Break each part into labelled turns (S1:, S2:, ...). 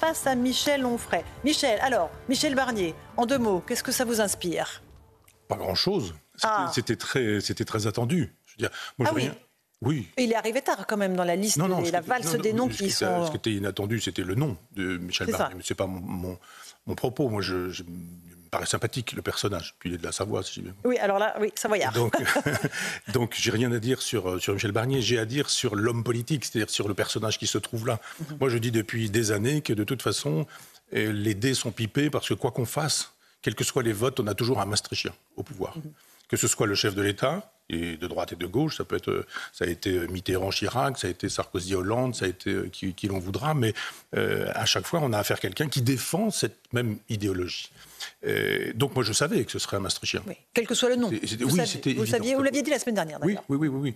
S1: face à Michel Onfray. Michel Barnier, en 2 mots, qu'est-ce que ça vous inspire?
S2: Pas grand-chose. C'était très attendu. Je veux dire, moi, Oui.
S1: Il est arrivé tard quand même dans la liste, la valse des noms qui sont...
S2: Ce qui était inattendu, c'était le nom de Michel Barnier. Mais ce n'est pas mon propos. Moi, je me paraît sympathique, le personnage. Puis il est de la Savoie, si j'ai bien compris.
S1: Oui, alors là, oui, savoyard.
S2: Donc j'ai rien à dire sur Michel Barnier. J'ai à dire sur l'homme politique, c'est-à-dire sur le personnage qui se trouve là. Moi, je dis depuis des années que de toute façon, les dés sont pipés parce que quoi qu'on fasse, quels que soient les votes, on a toujours un Maastrichtien au pouvoir. Que ce soit le chef de l'État, et de droite et de gauche, ça a été Mitterrand-Chirac, ça a été Sarkozy-Hollande, ça a été qui l'on voudra, mais à chaque fois, on a affaire à quelqu'un qui défend cette même idéologie. Donc moi, je savais que ce serait un Maastrichtien.
S1: Oui, quel que soit le nom. Vous l'aviez dit la semaine dernière, d'ailleurs.
S2: Oui.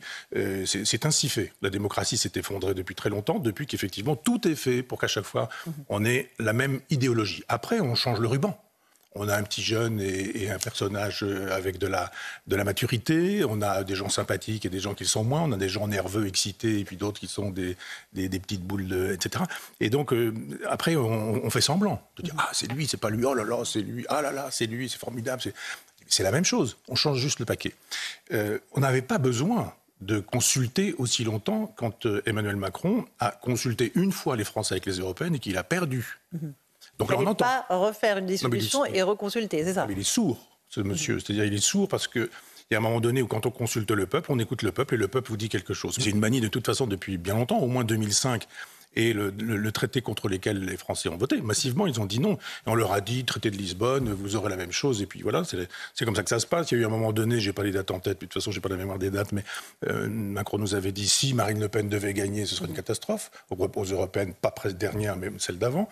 S2: C'est ainsi fait. La démocratie s'est effondrée depuis très longtemps, depuis qu'effectivement, tout est fait pour qu'à chaque fois, on ait la même idéologie. Après, on change le ruban. On a un petit jeune et un personnage avec de la maturité. On a des gens sympathiques et des gens qui le sont moins. On a des gens nerveux, excités, et puis d'autres qui sont des petites boules, etc. Et donc, après, on fait semblant de dire « Ah, c'est lui, c'est pas lui. Oh là là, c'est lui. Ah là là, c'est lui, c'est formidable. » C'est la même chose. On change juste le paquet. On n'avait pas besoin de consulter aussi longtemps quand Emmanuel Macron a consulté une fois les Français avec les Européennes et qu'il a perdu.
S1: Donc là, on n'entend pas refaire une dissolution et reconsulter, c'est ça?
S2: Mais il est sourd, ce monsieur. C'est-à-dire, il est sourd parce qu'il y a un moment donné où, quand on consulte le peuple, on écoute le peuple et le peuple vous dit quelque chose. C'est une manie, de toute façon, depuis bien longtemps, au moins 2005. Et le traité contre lequel les Français ont voté, massivement, ils ont dit non. Et on leur a dit, traité de Lisbonne, vous aurez la même chose. Et puis voilà, c'est comme ça que ça se passe. Il y a eu un moment donné, je n'ai pas les dates en tête, puis de toute façon, je n'ai pas la mémoire des dates, mais Macron nous avait dit, si Marine Le Pen devait gagner, ce serait une catastrophe. Aux européennes, pas presque dernière, mais celle d'avant.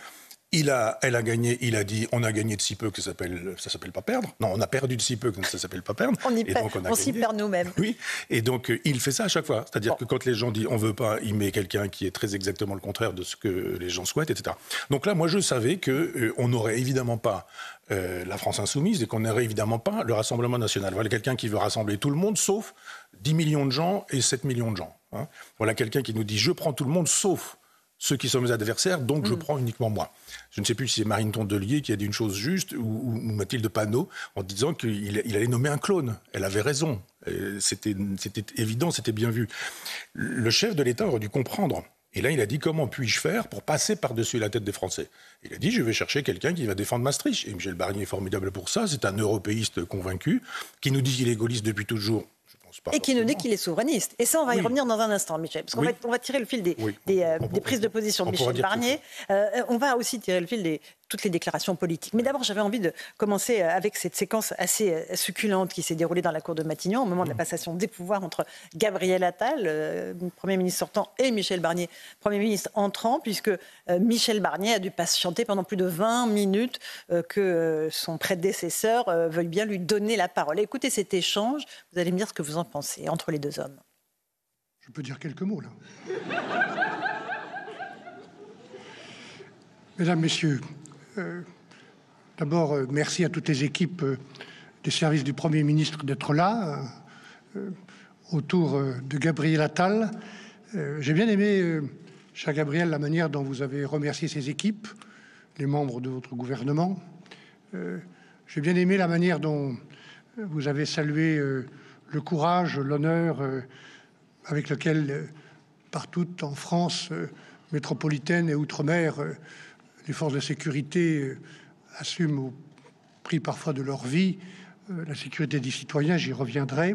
S2: Elle a gagné, il a dit, on a gagné de si peu que ça s'appelle pas perdre. Non, on a perdu de si peu que ça s'appelle pas perdre.
S1: On s'y perd nous-mêmes.
S2: Oui, et donc il fait ça à chaque fois. C'est-à-dire que quand les gens disent on veut pas, il met quelqu'un qui est très exactement le contraire de ce que les gens souhaitent, etc. Donc là, moi, je savais qu'on n'aurait évidemment pas la France insoumise et qu'on n'aurait évidemment pas le Rassemblement national. Voilà quelqu'un qui veut rassembler tout le monde, sauf 10 millions de gens et 7 millions de gens. Hein. Voilà quelqu'un qui nous dit je prends tout le monde, sauf ceux qui sont mes adversaires, donc je prends uniquement moi. Je ne sais plus si c'est Marine Tondelier qui a dit une chose juste ou Mathilde Panot en disant qu'il allait nommer un clone. Elle avait raison. C'était évident, c'était bien vu. Le chef de l'État aurait dû comprendre. Et là, il a dit comment puis-je faire pour passer par-dessus la tête des Français. Il a dit je vais chercher quelqu'un qui va défendre Maastricht. Et Michel Barnier est formidable pour ça. C'est un européiste convaincu qui nous dit qu'il est gaulliste depuis toujours.
S1: Et qui nous dit qu'il est souverainiste. Et ça, on va y revenir dans un instant, Michel. Parce qu'on va tirer le fil des prises de position de Michel Barnier. On va aussi tirer le fil de toutes les déclarations politiques. Mais d'abord, j'avais envie de commencer avec cette séquence assez succulente qui s'est déroulée dans la cour de Matignon au moment de la passation des pouvoirs entre Gabriel Attal, Premier ministre sortant, et Michel Barnier, Premier ministre entrant, puisque Michel Barnier a dû patienter pendant plus de 20 minutes que son prédécesseur veuille bien lui donner la parole. Écoutez cet échange, vous allez me dire ce que vous en pensez entre les deux hommes.
S3: Je peux dire quelques mots, là. Mesdames, Messieurs, d'abord, merci à toutes les équipes des services du Premier ministre d'être là, autour de Gabriel Attal. J'ai bien aimé, cher Gabriel, la manière dont vous avez remercié ces équipes, les membres de votre gouvernement. J'ai bien aimé la manière dont vous avez salué le courage, l'honneur avec lequel, partout en France métropolitaine et outre-mer, les forces de sécurité assument au prix parfois de leur vie la sécurité des citoyens, j'y reviendrai.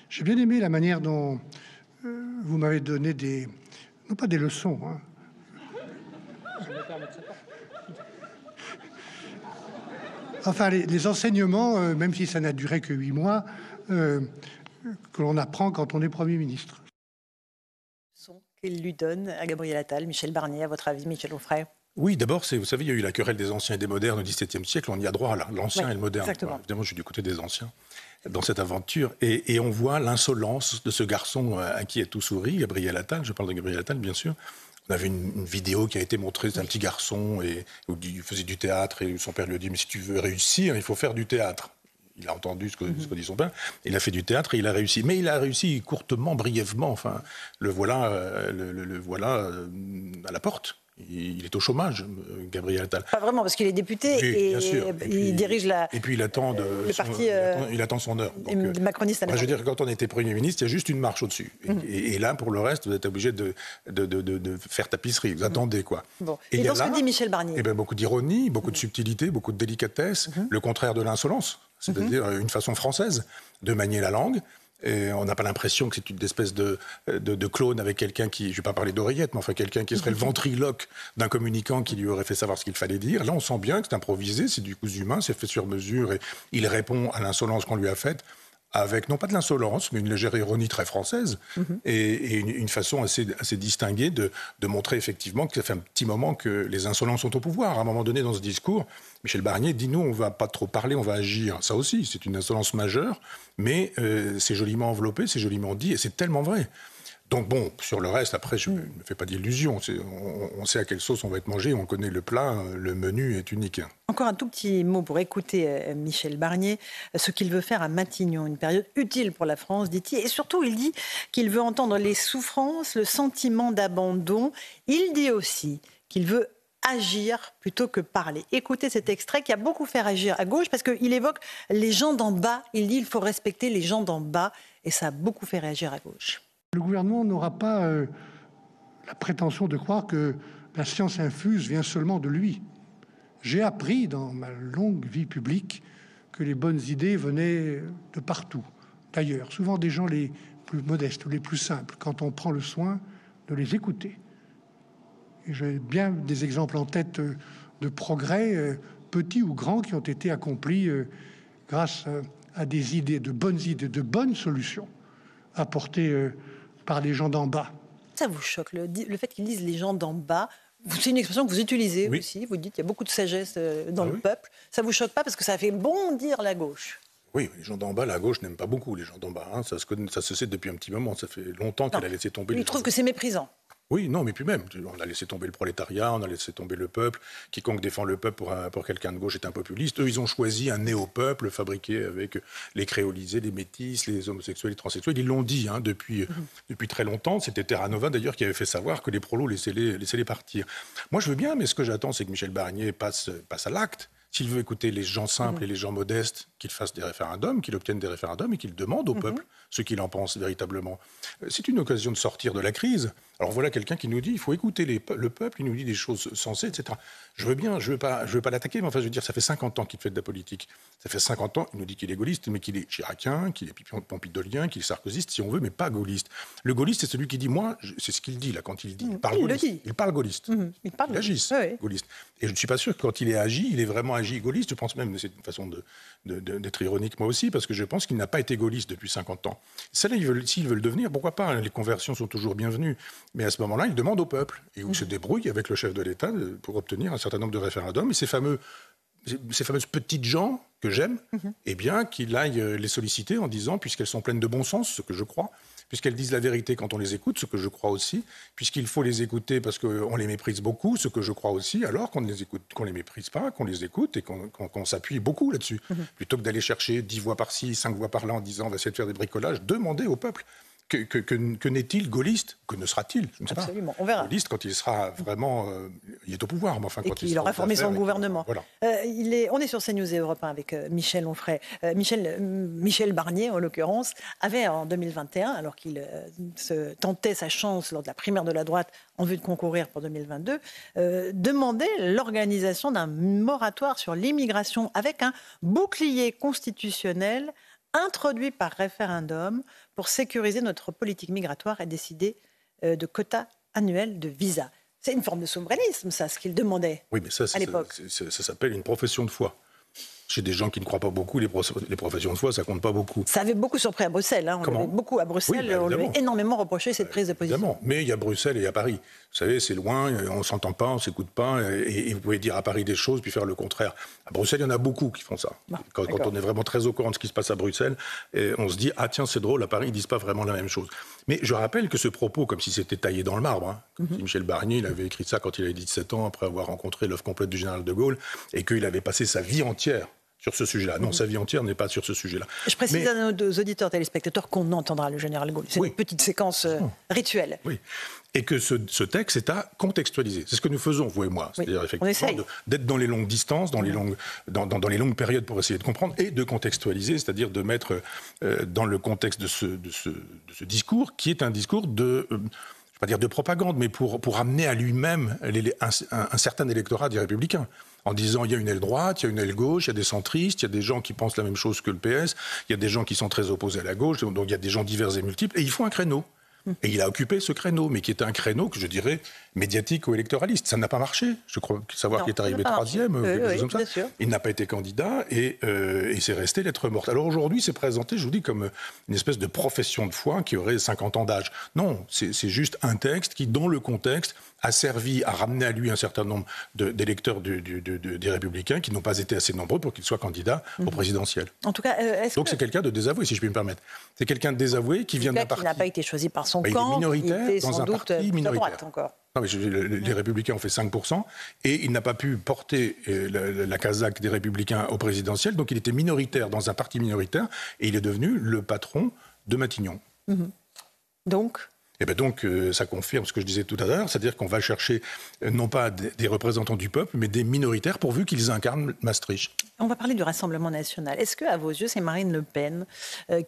S3: J'ai bien aimé la manière dont vous m'avez donné non pas des leçons, hein. Enfin, les enseignements, même si ça n'a duré que 8 mois, que l'on apprend quand on est Premier ministre.
S1: Qu'il lui donne à Gabriel Attal, Michel Barnier, à votre avis, Michel Onfray?
S2: Oui, d'abord, vous savez, il y a eu la querelle des anciens et des modernes au XVIIe siècle, on y a droit là, l'ancien et le moderne.
S1: Exactement.
S2: Alors, évidemment, je suis du côté des anciens dans cette aventure, et on voit l'insolence de ce garçon à qui est tout souri, Gabriel Attal, je parle de Gabriel Attal, bien sûr. On avait une vidéo qui a été montrée, c'est un petit garçon, où il faisait du théâtre, et son père lui a dit « mais si tu veux réussir, il faut faire du théâtre ». Il a entendu ce que dit son père, il a fait du théâtre et il a réussi. Mais il a réussi courtement, brièvement, enfin, le voilà à la porte. Il est au chômage, Gabriel Attal.
S1: Pas vraiment, parce qu'il est député et il dirige la...
S2: Et puis il attend, il attend son heure.
S1: Donc, macroniste.
S2: Je veux dire, quand on était Premier ministre, il y a juste une marche au-dessus. Et là, pour le reste, vous êtes obligé de faire tapisserie. Vous attendez, quoi.
S1: Bon. Et dans ce que dit Michel Barnier,
S2: beaucoup d'ironie, beaucoup de subtilité, beaucoup de délicatesse, le contraire de l'insolence, c'est-à-dire une façon française de manier la langue. Et on n'a pas l'impression que c'est une espèce de clone avec quelqu'un qui, je ne vais pas parler d'oreillette, mais enfin quelqu'un qui serait le ventriloque d'un communicant qui lui aurait fait savoir ce qu'il fallait dire. Là, on sent bien que c'est improvisé, c'est du cousu humain, c'est fait sur mesure et il répond à l'insolence qu'on lui a faite avec, non pas de l'insolence, mais une légère ironie très française et une façon assez distinguée de montrer effectivement que ça fait un petit moment que les insolents sont au pouvoir. À un moment donné, dans ce discours, Michel Barnier dit « nous, on ne va pas trop parler, on va agir ». Ça aussi, c'est une insolence majeure, mais c'est joliment enveloppé, c'est joliment dit, et c'est tellement vrai. Donc bon, sur le reste, après, je ne me fais pas d'illusions. On sait à quelle sauce on va être mangé, on connaît le plat, le menu est unique.
S1: Encore un tout petit mot pour écouter Michel Barnier, ce qu'il veut faire à Matignon, une période utile pour la France, dit-il. Et surtout, il dit qu'il veut entendre les souffrances, le sentiment d'abandon. Il dit aussi qu'il veut agir plutôt que parler. Écoutez cet extrait qui a beaucoup fait agir à gauche parce qu'il évoque les gens d'en bas. Il dit qu'il faut respecter les gens d'en bas et ça a beaucoup fait réagir à gauche.
S3: Le gouvernement n'aura pas la prétention de croire que la science infuse vient seulement de lui. J'ai appris dans ma longue vie publique que les bonnes idées venaient de partout, d'ailleurs, souvent des gens les plus modestes ou les plus simples, quand on prend le soin de les écouter. Et j'ai bien des exemples en tête de progrès, petits ou grands, qui ont été accomplis grâce à des idées, de bonnes solutions apportées par les gens d'en bas.
S1: Ça vous choque, le fait qu'ils disent les gens d'en bas? C'est une expression que vous utilisez aussi. Vous dites qu'il y a beaucoup de sagesse dans le peuple. Ça vous choque pas parce que ça fait bondir la gauche?
S2: Oui, les gens d'en bas, la gauche n'aime pas beaucoup les gens d'en bas. Hein. Ça se sait depuis un petit moment. Ça fait longtemps qu'elle a laissé tomber.
S1: Ils trouvent que c'est méprisant.
S2: Oui, non, mais puis même, on a laissé tomber le prolétariat, on a laissé tomber le peuple. Quiconque défend le peuple pour quelqu'un de gauche est un populiste. Eux, ils ont choisi un néo-peuple fabriqué avec les créolisés, les métis, les homosexuels, les transsexuels. Ils l'ont dit depuis très longtemps. C'était Terra Nova, d'ailleurs, qui avait fait savoir que les prolos laissaient-les partir. Moi, je veux bien, mais ce que j'attends, c'est que Michel Barnier passe à l'acte. S'il veut écouter les gens simples et les gens modestes, qu'il fasse des référendums, qu'il obtienne des référendums et qu'il demande au peuple ce qu'il en pense véritablement. C'est une occasion de sortir de la crise. Alors voilà quelqu'un qui nous dit il faut écouter le peuple, il nous dit des choses sensées, etc. Je veux bien, je veux pas l'attaquer, mais enfin je veux dire, ça fait 50 ans qu'il fait de la politique. Ça fait 50 ans, il nous dit qu'il est gaulliste, mais qu'il est chiracien, qu'il est pompidolien, qu'il est sarkozyste, si on veut, mais pas gaulliste. Le gaulliste, c'est celui qui dit, moi, c'est ce qu'il dit là quand il dit. Il parle gaulliste. Il parle gaulliste. Il agit gaulliste. Et je ne suis pas sûr que quand il est agi, il est vraiment agi gaulliste. Je pense même que c'est une façon d'être ironique moi aussi, parce que je pense qu'il n'a pas été gaulliste depuis 50 ans. Ça là, s'ils veulent devenir, pourquoi pas, hein, les conversions sont toujours bienvenues. Mais à ce moment-là, il demande au peuple, et il se débrouille avec le chef de l'État pour obtenir un certain nombre de référendums. Et ces fameuses petites gens que j'aime, eh bien, qu'il aille les solliciter en disant, puisqu'elles sont pleines de bon sens, ce que je crois, puisqu'elles disent la vérité quand on les écoute, ce que je crois aussi, puisqu'il faut les écouter parce qu'on les méprise beaucoup, ce que je crois aussi, alors qu'on ne les écoute, qu'on les méprise pas, qu'on les écoute et qu'on s'appuie beaucoup là-dessus. Plutôt que d'aller chercher 10 voix par-ci, 5 voix par-là en disant on va essayer de faire des bricolages, demandez au peuple. Que n'est-il gaulliste? Que ne sera-t-il? Je ne sais
S1: Absolument,
S2: pas.
S1: on verra.
S2: Gaulliste quand il sera vraiment... il est au pouvoir, mais enfin...
S1: Et qu'il aura formé son gouvernement. Voilà. On est sur CNews et Europe 1 avec Michel Onfray. Michel Barnier, en l'occurrence, avait en 2021, alors qu'il se tentait sa chance lors de la primaire de la droite en vue de concourir pour 2022, demandé l'organisation d'un moratoire sur l'immigration avec un bouclier constitutionnel introduit par référendum pour sécuriser notre politique migratoire et décider de quotas annuels de visas. C'est une forme de souverainisme, ça, ce qu'il demandait à l'époque.
S2: Ça s'appelle une profession de foi. Chez des gens qui ne croient pas beaucoup, les professions de foi, ça compte pas beaucoup.
S1: Ça avait beaucoup surpris à Bruxelles. Hein. On lui avait énormément reproché cette prise de position.
S2: Évidemment, mais il y a Bruxelles et il y a Paris. Vous savez, c'est loin, on ne s'entend pas, on ne s'écoute pas, et vous pouvez dire à Paris des choses puis faire le contraire. À Bruxelles, il y en a beaucoup qui font ça. Quand on est vraiment très au courant de ce qui se passe à Bruxelles, on se dit, ah tiens, c'est drôle, à Paris, ils ne disent pas vraiment la même chose. Mais je rappelle que ce propos, comme si c'était taillé dans le marbre, comme si Michel Barnier, il avait écrit ça quand il avait 17 ans, après avoir rencontré l'œuvre complète du général de Gaulle, et qu'il avait passé sa vie entière sur ce sujet-là. Non, sa vie entière n'est pas sur ce sujet-là.
S1: Je précise à nos auditeurs téléspectateurs qu'on entendra le général Gaulle. C'est une petite séquence rituelle.
S2: Oui. Et que ce texte est à contextualiser. C'est ce que nous faisons, vous et moi. C'est-à-dire effectivement d'être dans les longues distances, dans les longues périodes pour essayer de comprendre et de contextualiser, c'est-à-dire de mettre dans le contexte de ce discours qui est un discours de... je ne vais pas dire de propagande, mais pour amener à lui-même un certain électorat des Républicains. En disant, il y a une aile droite, il y a une aile gauche, il y a des centristes, il y a des gens qui pensent la même chose que le PS, il y a des gens qui sont très opposés à la gauche, donc il y a des gens divers et multiples, et il faut un créneau. Et il a occupé ce créneau, mais qui était un créneau que je dirais médiatique ou électoraliste. Ça n'a pas marché. Je crois savoir qu'il est arrivé troisième, quelque chose comme ça. Il n'a pas été candidat et c'est resté lettre morte. Alors aujourd'hui, c'est présenté, je vous dis, comme une espèce de profession de foi qui aurait 50 ans d'âge. Non, c'est juste un texte qui, dans le contexte, a servi à ramener à lui un certain nombre d'électeurs des Républicains qui n'ont pas été assez nombreux pour qu'il soit candidat au présidentiel.
S1: En tout cas,
S2: donc c'est quelqu'un de désavoué, si je puis me permettre. C'est quelqu'un de désavoué qui vient d'un parti...
S1: qui n'a pas été choisi par son camp,
S2: il est minoritaire
S1: qui était
S2: dans
S1: sans
S2: un
S1: doute
S2: parti minoritaire.
S1: droite encore.
S2: Non, mais les Républicains ont fait 5%, et il n'a pas pu porter la casaque des Républicains au présidentiel, donc il était minoritaire dans un parti minoritaire, et il est devenu le patron de Matignon.
S1: Donc
S2: Et bien donc, ça confirme ce que je disais tout à l'heure, c'est-à-dire qu'on va chercher non pas des représentants du peuple, mais des minoritaires pourvu qu'ils incarnent Maastricht.
S1: On va parler du Rassemblement national. Est-ce que, à vos yeux, c'est Marine Le Pen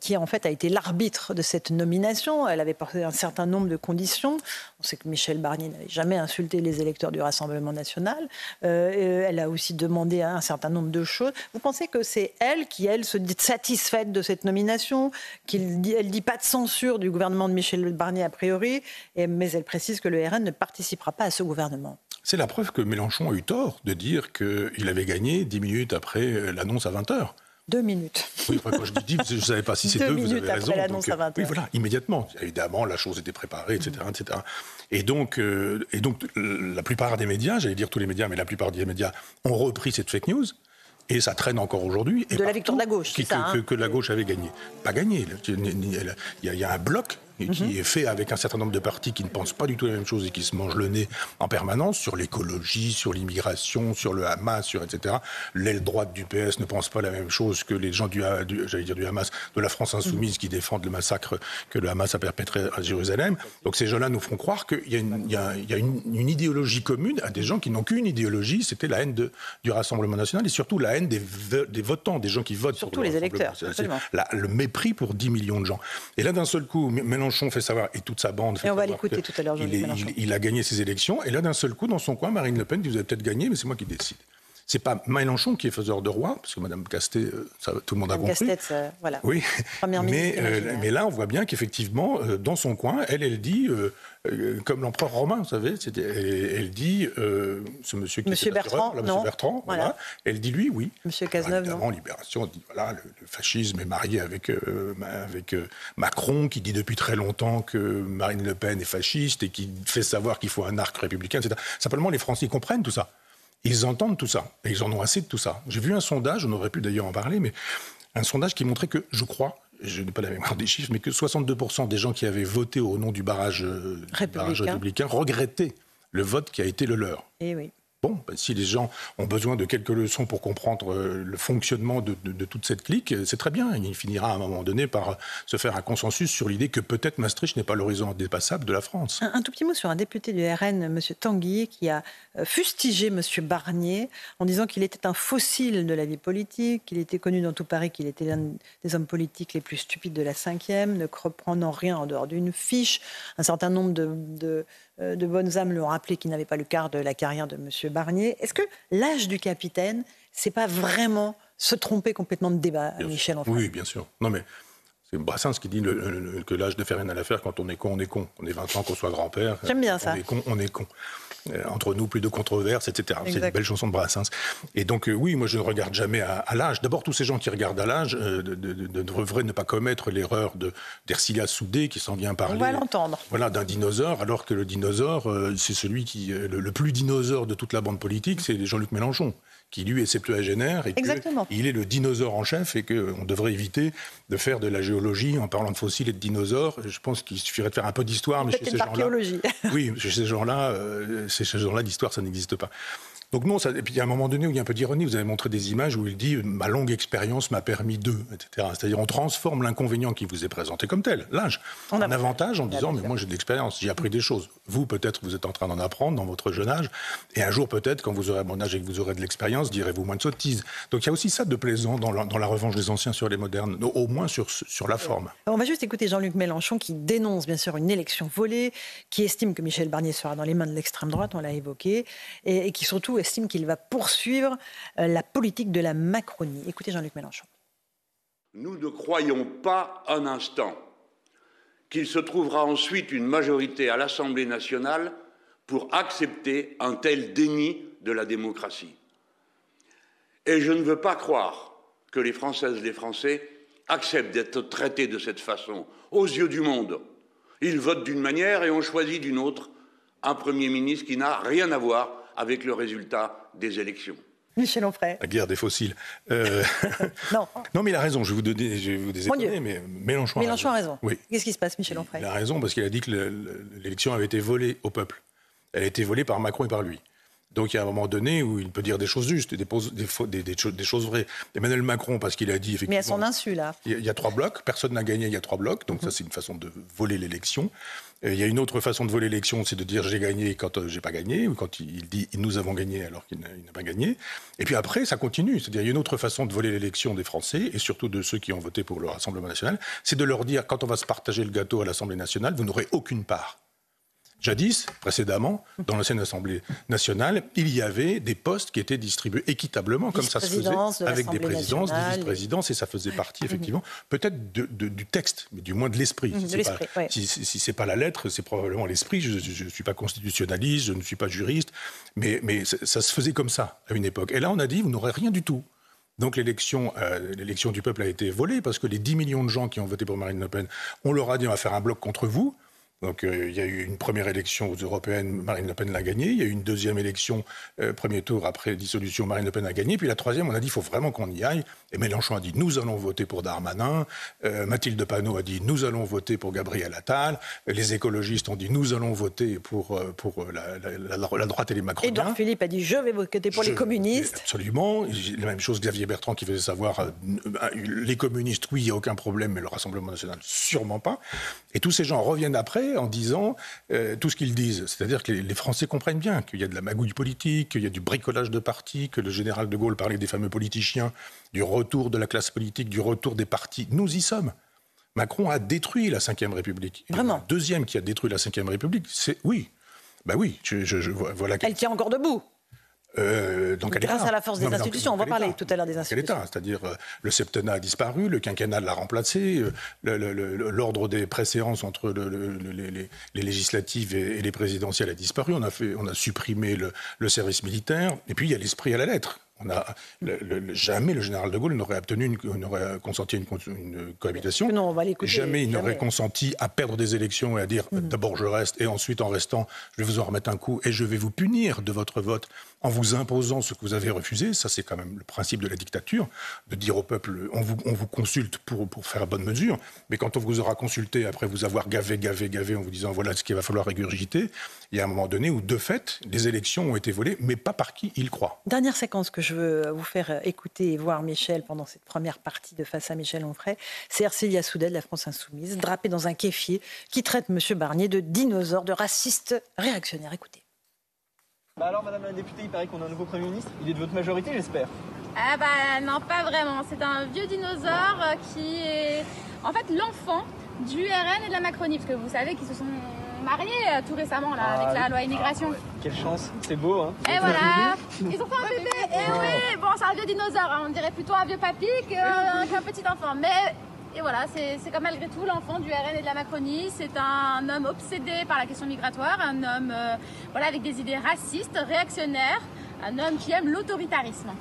S1: qui, en fait, a été l'arbitre de cette nomination? Elle avait porté un certain nombre de conditions. On sait que Michel Barnier n'avait jamais insulté les électeurs du Rassemblement national. Elle a aussi demandé un certain nombre de choses. Vous pensez que c'est elle qui, elle, se dit satisfaite de cette nomination, elle dit pas de censure du gouvernement de Michel Barnier a priori, mais elle précise que le RN ne participera pas à ce gouvernement?
S2: C'est la preuve que Mélenchon a eu tort de dire qu'il avait gagné 10 minutes après l'annonce à 20h.
S1: 2 minutes.
S2: Oui, après, quand je dis 10, je ne savais pas si c'est 2, vous avez raison.
S1: Après l'annonce à 20h.
S2: Oui, voilà, immédiatement. Évidemment, la chose était préparée, etc. etc. Et donc, la plupart des médias, j'allais dire tous les médias, mais la plupart des médias ont repris cette fake news. Et ça traîne encore aujourd'hui.
S1: De la victoire de la gauche, c'est ça,
S2: que la gauche avait gagné. Pas gagné. Il y a un bloc qui est fait avec un certain nombre de partis qui ne pensent pas du tout la même chose et qui se mangent le nez en permanence sur l'écologie, sur l'immigration, sur le Hamas, etc. L'aile droite du PS ne pense pas la même chose que les gens du Hamas, de la France insoumise qui défendent le massacre que le Hamas a perpétré à Jérusalem. Donc ces gens-là nous font croire qu'il y a une idéologie commune à des gens qui n'ont qu'une idéologie, c'était la haine du Rassemblement national et surtout la haine des votants, des gens qui votent.
S1: Surtout les électeurs.
S2: Le mépris pour 10 millions de gens. Et là, d'un seul coup, Mélenchon fait savoir, et toute sa bande fait
S1: savoir. Et on va
S2: savoir
S1: l'écouter tout à l'heure,
S2: il a gagné ses élections. Et là, d'un seul coup, dans son coin, Marine Le Pen dit, vous avez peut-être gagné, mais c'est moi qui décide. C'est pas Mélenchon qui est faiseur de roi, parce que Mme Castet, tout le monde a compris.
S1: Castet, voilà.
S2: Oui, mais là, on voit bien qu'effectivement, dans son coin, elle dit, comme l'empereur romain, vous savez, elle dit, ce monsieur qui
S1: Monsieur Bertrand,
S2: Monsieur Bertrand, voilà. Elle dit lui, oui.
S1: Monsieur Cazeneuve, non.
S2: Libération, dit, voilà, le fascisme est marié avec Macron, qui dit depuis très longtemps que Marine Le Pen est fasciste et qui fait savoir qu'il faut un arc républicain, etc. Simplement, les Français comprennent tout ça. Ils entendent tout ça, et ils en ont assez de tout ça. J'ai vu un sondage, on aurait pu d'ailleurs en parler, mais un sondage qui montrait que, je crois, je n'ai pas la mémoire des chiffres, mais que 62% des gens qui avaient voté au nom du barrage républicain regrettaient le vote qui a été le leur.
S1: Et oui.
S2: Bon, si les gens ont besoin de quelques leçons pour comprendre le fonctionnement de toute cette clique, c'est très bien. Il finira à un moment donné par se faire un consensus sur l'idée que peut-être Maastricht n'est pas l'horizon indépassable de la France.
S1: Un tout petit mot sur un député du RN, M. Tanguy, qui a fustigé M. Barnier en disant qu'il était un fossile de la vie politique, qu'il était connu dans tout Paris, qu'il était l'un des hommes politiques les plus stupides de la 5e, ne reprenant rien en dehors d'une fiche. Un certain nombre de bonnes âmes lui ont rappelé qu'il n'avait pas le quart de la carrière de M. Barnier. Est-ce que l'âge du capitaine, c'est pas vraiment se tromper complètement de débat, Michel?
S2: Oui, bien sûr. Non, mais c'est Brassens qui dit que l'âge ne fait rien à l'affaire. Quand on est con, on est con. On est 20 ans, qu'on soit grand-père.
S1: J'aime bien ça.
S2: On est con. Entre nous, plus de controverses, etc. Exact. C'est une belle chanson de Brassens. Et donc, oui, moi, je ne regarde jamais à l'âge. D'abord, tous ces gens qui regardent à l'âge devraient ne pas commettre l'erreur d'Ercilia Soudé, qui s'en vient parler.
S1: On va l'entendre.
S2: Voilà, d'un dinosaure, alors que le dinosaure, c'est celui qui le plus dinosaure de toute la bande politique, c'est Jean-Luc Mélenchon, qui lui est septuagénaire et qu'il est le dinosaure en chef et qu'on devrait éviter de faire de la géologie en parlant de fossiles et de dinosaures. Je pense qu'il suffirait de faire un peu d'histoire, mais chez ces gens-là...
S1: archéologie.
S2: Oui, chez ces gens-là, l'histoire, ça n'existe pas. Donc non, et puis il y a un moment donné où il y a un peu d'ironie. Vous avez montré des images où il dit « ma longue expérience m'a permis de », etc. C'est-à-dire on transforme l'inconvénient qui vous est présenté comme tel, l'âge, en avantage en disant « mais moi j'ai de l'expérience, j'ai appris des choses. Vous, peut-être, vous êtes en train d'en apprendre dans votre jeune âge, et un jour, peut-être, quand vous aurez mon âge et que vous aurez de l'expérience, direz-vous moins de sottises. » Donc il y a aussi ça de plaisant dans la revanche des anciens sur les modernes, au moins sur la forme.
S1: On va juste écouter Jean-Luc Mélenchon qui dénonce bien sûr une élection volée, qui estime que Michel Barnier sera dans les mains de l'extrême droite, on l'a évoqué, et qui surtout estime qu'il va poursuivre la politique de la Macronie. Écoutez Jean-Luc Mélenchon.
S4: Nous ne croyons pas un instant qu'il se trouvera ensuite une majorité à l'Assemblée nationale pour accepter un tel déni de la démocratie. Et je ne veux pas croire que les Françaises et les Français acceptent d'être traités de cette façon, aux yeux du monde. Ils votent d'une manière et ont choisi d'une autre un Premier ministre qui n'a rien à voir avec le résultat des élections.
S1: Michel Onfray.
S2: La guerre des fossiles. Non, mais il a raison, je vais vous désétonner, mais Mélenchon
S1: a raison.
S2: Oui.
S1: Qu'est-ce qui se passe, Michel Onfray?
S2: Il a raison parce qu'il a dit que l'élection avait été volée au peuple. Elle a été volée par Macron et par lui. Donc il y a un moment donné où il peut dire des choses justes, des choses vraies. Emmanuel Macron, parce qu'il a dit effectivement...
S1: Mais à son insu, là.
S2: Il y a 3 blocs, personne n'a gagné, il y a 3 blocs, donc ça c'est une façon de voler l'élection. Il y a une autre façon de voler l'élection, c'est de dire j'ai gagné quand j'ai pas gagné, ou quand il dit nous avons gagné alors qu'il n'a pas gagné. Et puis après, ça continue. C'est-à-dire il y a une autre façon de voler l'élection des Français, et surtout de ceux qui ont voté pour le Rassemblement national, c'est de leur dire quand on va se partager le gâteau à l'Assemblée nationale, vous n'aurez aucune part. Jadis, précédemment, dans l'ancienne Assemblée nationale, il y avait des postes qui étaient distribués équitablement, comme ça se faisait, avec des présidences, des vice-présidences, et ça faisait partie, effectivement, peut-être du texte, mais du moins de l'esprit. Si ce n'est pas la lettre, c'est probablement l'esprit. Je ne suis pas constitutionnaliste, je ne suis pas juriste, mais ça se faisait comme ça, à une époque. Et là, on a dit, vous n'aurez rien du tout. Donc l'élection du peuple a été volée, parce que les 10 millions de gens qui ont voté pour Marine Le Pen, on leur a dit, on va faire un bloc contre vous. Donc il y a eu une première élection aux européennes, Marine Le Pen l'a gagnée. Il y a eu une deuxième élection, premier tour après dissolution, Marine Le Pen a gagné. Puis la troisième, on a dit il faut vraiment qu'on y aille. Et Mélenchon a dit nous allons voter pour Darmanin. Mathilde Panot a dit nous allons voter pour Gabriel Attal. Les écologistes ont dit nous allons voter pour la droite et les macroniens.
S1: Édouard Philippe a dit je vais voter pour les communistes.
S2: Absolument. La même chose Xavier Bertrand qui faisait savoir les communistes oui il n'y a aucun problème, mais le Rassemblement national sûrement pas. Et tous ces gens reviennent après en disant tout ce qu'ils disent. C'est-à-dire que les Français comprennent bien qu'il y a de la magouille politique, qu'il y a du bricolage de partis, que le général de Gaulle parlait des fameux politiciens, du retour de la classe politique, du retour des partis. Nous y sommes. Macron a détruit la Ve République.
S1: Vraiment ?
S2: Le deuxième qui a détruit la Ve République, c'est... Oui. Ben oui. Voilà.
S1: Elle tient encore debout. Grâce à la force des institutions, on va parler tout à l'heure des institutions.
S2: C'est-à-dire le septennat a disparu, le quinquennat l'a remplacé, l'ordre des préséances entre les législatives et les présidentielles a disparu, on a supprimé le service militaire, et puis il y a l'esprit à la lettre. Jamais le général de Gaulle n'aurait consenti une cohabitation.
S1: Non, on va l'écouter.
S2: Jamais il n'aurait consenti à perdre des élections et à dire d'abord je reste et ensuite en restant je vais vous en remettre un coup et je vais vous punir de votre vote en vous imposant ce que vous avez refusé. Ça c'est quand même le principe de la dictature, de dire au peuple on vous consulte pour faire bonne mesure, mais quand on vous aura consulté après vous avoir gavé en vous disant voilà ce qu'il va falloir régurgiter, il y a un moment donné où de fait les élections ont été volées, mais pas par qui ils croient.
S1: Dernière séquence que je veux vous faire écouter et voir Michel pendant cette première partie de Face à Michel Onfray, c'est Ercilia Soudet de la France Insoumise, drapée dans un kéfier, qui traite M. Barnier de dinosaure, de raciste réactionnaire. Écoutez.
S5: Alors, Madame la députée, il paraît qu'on a un nouveau Premier ministre. Il est de votre majorité, j'espère.
S6: Ah non, pas vraiment. C'est un vieux dinosaure qui est en fait l'enfant du RN et de la Macronie, parce que vous savez qu'ils se sont mariés tout récemment là, avec la loi immigration.
S5: Ouais. Quelle chance, c'est beau, hein.
S6: Et voilà, ils ont fait un bébé. Et oui, bon, c'est un vieux dinosaure, hein. On dirait plutôt un vieux papy qu'un petit enfant. Mais et voilà, c'est comme malgré tout l'enfant du RN et de la Macronie. C'est un homme obsédé par la question migratoire, un homme avec des idées racistes, réactionnaires, un homme qui aime l'autoritarisme.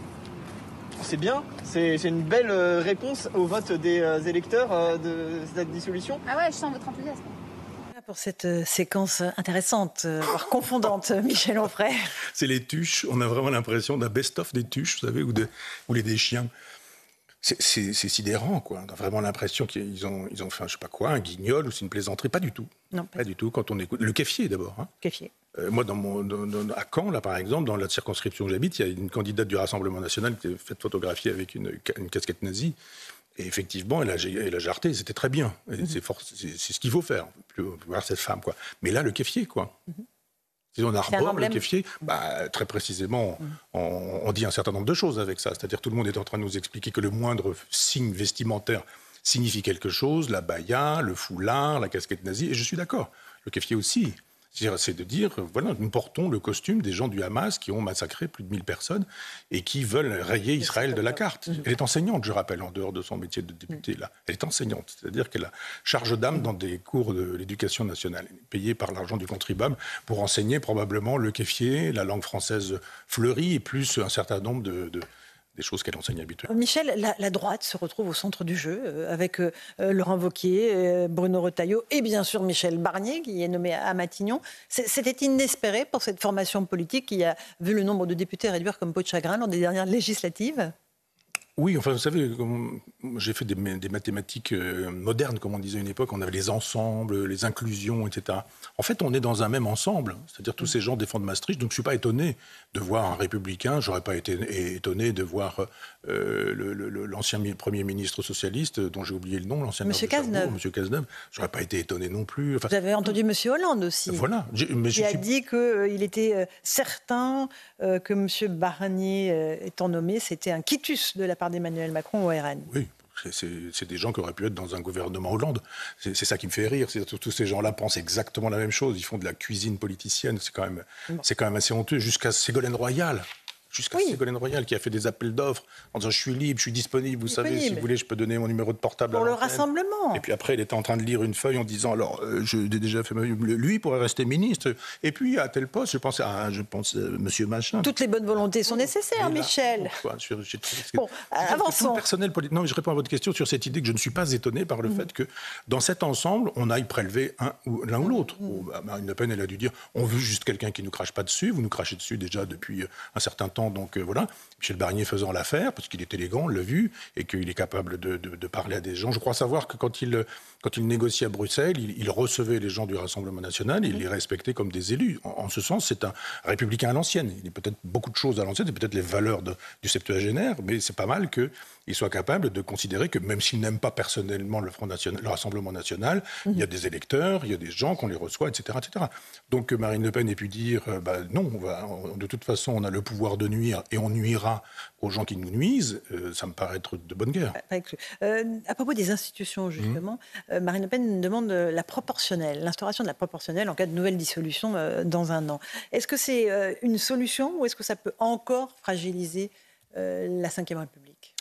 S5: C'est bien, c'est une belle réponse au vote des électeurs de cette dissolution.
S6: Ah ouais, je sens votre enthousiasme.
S1: Pour cette séquence intéressante, voire confondante, Michel Onfray.
S2: C'est les tuches, on a vraiment l'impression d'un best-of des tuches, vous savez, ou des chiens. C'est sidérant, quoi. On a vraiment l'impression qu'ils ont fait, je sais pas quoi, un guignol ou c'est une plaisanterie. Pas du tout.
S1: Non,
S2: pas du tout. Quand on écoute le kéfier d'abord.
S1: Kéfier.
S2: Moi, à Caen, là, par exemple, dans la circonscription où j'habite, il y a une candidate du Rassemblement national qui est faite photographier avec une casquette nazie. Et effectivement, elle a jarté, c'était très bien. C'est ce qu'il faut faire, pour voir cette femme, quoi. Mais là, le kéfier, quoi. Si on arbore le kéfier, très précisément, on dit un certain nombre de choses avec ça. C'est-à-dire tout le monde est en train de nous expliquer que le moindre signe vestimentaire signifie quelque chose, la baya, le foulard, la casquette nazie, et je suis d'accord. Le kéfier aussi. C'est de dire, voilà, nous portons le costume des gens du Hamas qui ont massacré plus de 1000 personnes et qui veulent rayer Israël de la carte. Elle est enseignante, je rappelle, en dehors de son métier de députée. Là. Elle est enseignante, c'est-à-dire qu'elle a charge d'âme dans des cours de l'éducation nationale, payée par l'argent du contribuable pour enseigner probablement le kéfier, la langue française fleurie et plus un certain nombre des choses qu'elle enseigne habituellement.
S1: Michel, la droite se retrouve au centre du jeu avec Laurent Wauquiez, Bruno Retailleau et bien sûr Michel Barnier qui est nommé à Matignon. C'était inespéré pour cette formation politique qui a vu le nombre de députés réduire comme peau de chagrin lors des dernières législatives.
S2: Oui, enfin, vous savez, j'ai fait des mathématiques modernes, comme on disait à une époque. On avait les ensembles, les inclusions, etc. En fait, on est dans un même ensemble. C'est-à-dire tous ces gens défendent Maastricht. Donc, je ne suis pas étonné de voir un républicain. Je n'aurais pas été étonné de voir l'ancien Premier ministre socialiste, dont j'ai oublié le nom, l'ancien
S1: Monsieur Cazeneuve.
S2: Monsieur Cazeneuve. Je n'aurais pas été étonné non plus. Enfin,
S1: vous avez entendu Monsieur Hollande aussi.
S2: Voilà.
S1: Qui a dit qu'il était certain que Monsieur Barnier étant nommé, c'était un quitus de la part d'Emmanuel Macron au RN.
S2: Oui, c'est des gens qui auraient pu être dans un gouvernement Hollande. C'est ça qui me fait rire. Tous ces gens-là pensent exactement la même chose. Ils font de la cuisine politicienne. C'est quand même assez honteux. Jusqu'à Ségolène Royal. Ségolène Royal qui a fait des appels d'offres en disant je suis libre, je suis disponible, vous savez, si vous voulez, je peux donner mon numéro de portable
S1: pour le rassemblement.
S2: Et puis après, elle était en train de lire une feuille en disant alors, j'ai déjà fait lui pourrait rester ministre. Et puis à tel poste, je pense Monsieur Machin.
S1: Toutes les bonnes volontés sont nécessaires, Michel.
S2: Bon, avançons. Personnel politique. Non, mais je réponds à votre question sur cette idée que je ne suis pas étonné par le fait que dans cet ensemble, on aille prélever l'un ou l'autre. Marine Le Pen, elle a dû dire on veut juste quelqu'un qui nous crache pas dessus. Vous nous crachez dessus déjà depuis un certain temps. Donc voilà, Michel Barnier faisant l'affaire, parce qu'il est élégant, on l'a vu, et qu'il est capable de parler à des gens. Je crois savoir que quand il négocie à Bruxelles, il recevait les gens du Rassemblement national et il les respectait comme des élus. En ce sens, c'est un républicain à l'ancienne. Il est peut-être beaucoup de choses à l'ancienne, c'est peut-être les valeurs du septuagénaire, mais c'est pas mal qu'il soit capable de considérer que même s'il n'aime pas personnellement le Rassemblement national, il y a des électeurs, il y a des gens qu'on les reçoit, etc., etc. Donc Marine Le Pen ait pu dire non, de toute façon, on a le pouvoir de nuire et on nuira aux gens qui nous nuisent, ça me paraît être de bonne guerre.
S1: À propos des institutions, justement, Marine Le Pen demande la proportionnelle, l'instauration de la proportionnelle en cas de nouvelle dissolution dans un an. Est-ce que c'est une solution ou est-ce que ça peut encore fragiliser la Ve République ?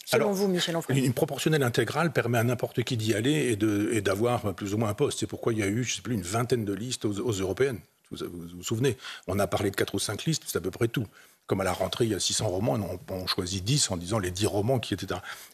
S1: Selon vous, Michel Onfray.
S2: Une proportionnelle intégrale permet à n'importe qui d'y aller et d'avoir plus ou moins un poste. C'est pourquoi il y a eu, je ne sais plus, une vingtaine de listes aux européennes. Vous vous souvenez, on a parlé de 4 ou 5 listes, c'est à peu près tout. Comme à la rentrée, il y a 600 romans, on choisit 10 en disant les 10 romans qui étaient...